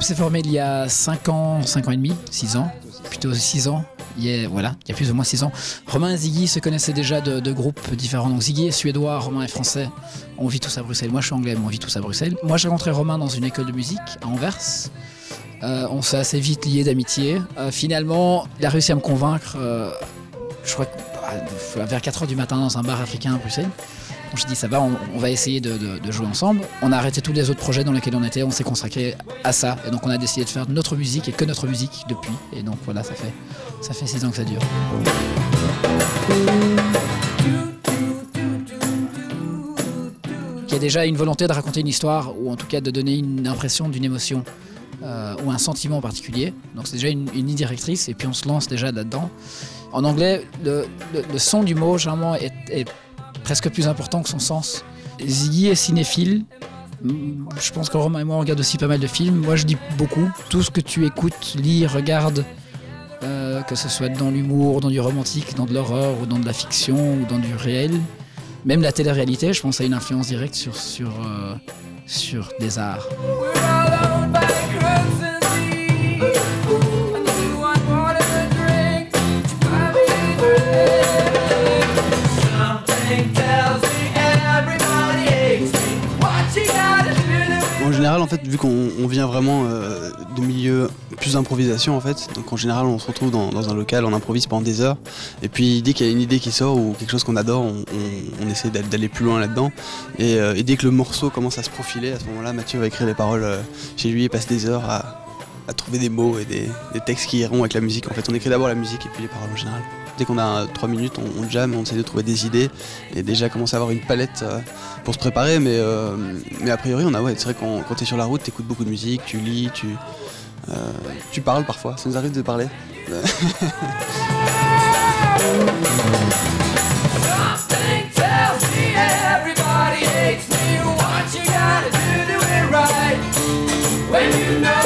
s'est formé il y a 5 ans et demi, 6 ans, plutôt 6 ans. Il y a plus ou moins 6 ans. Romain et Ziggy se connaissaient déjà de groupes différents. Donc Ziggy est suédois, Romain est français. On vit tous à Bruxelles. Moi je suis anglais, mais on vit tous à Bruxelles. Moi j'ai rencontré Romain dans une école de musique à Anvers. On s'est assez vite liés d'amitié. Finalement, il a réussi à me convaincre, je crois que vers 4h du matin dans un bar africain à Bruxelles. Donc j'ai dit ça va, on va essayer de jouer ensemble. On a arrêté tous les autres projets dans lesquels on était, on s'est consacré à ça. Et donc on a décidé de faire notre musique et que notre musique depuis. Et donc voilà, ça fait 6 ans que ça dure. Il y a déjà une volonté de raconter une histoire, ou en tout cas de donner une impression d'une émotion, ou un sentiment en particulier. Donc c'est déjà une ligne directrice, et puis on se lance déjà là-dedans. En anglais, le son du mot, généralement, est presque plus important que son sens. Ziggy est cinéphile. Je pense que Romain et moi, on regarde aussi pas mal de films. Moi, je lis beaucoup. Tout ce que tu écoutes, lis, regardes, que ce soit dans l'humour, dans du romantique, dans de l'horreur, ou dans de la fiction, ou dans du réel. Même la télé-réalité, je pense, a une influence directe sur des arts. En général, en fait, vu qu'on vient vraiment de milieux plus d'improvisation, en fait, donc en général, on se retrouve dans un local, on improvise pendant des heures, et puis dès qu'il y a une idée qui sort ou quelque chose qu'on adore, on essaie d'aller plus loin là-dedans, et dès que le morceau commence à se profiler, à ce moment-là, Mathieu va écrire les paroles chez lui et passe des heures à trouver des mots et des textes qui iront avec la musique. En fait, on écrit d'abord la musique et puis les paroles en général. Dès qu'on a 3 minutes, on jamme, on essaie de trouver des idées et déjà commencer à avoir une palette pour se préparer. Mais a priori, c'est vrai que quand tu es sur la route, tu écoutes beaucoup de musique, tu lis, tu parles parfois. Ça nous arrive de parler. When you know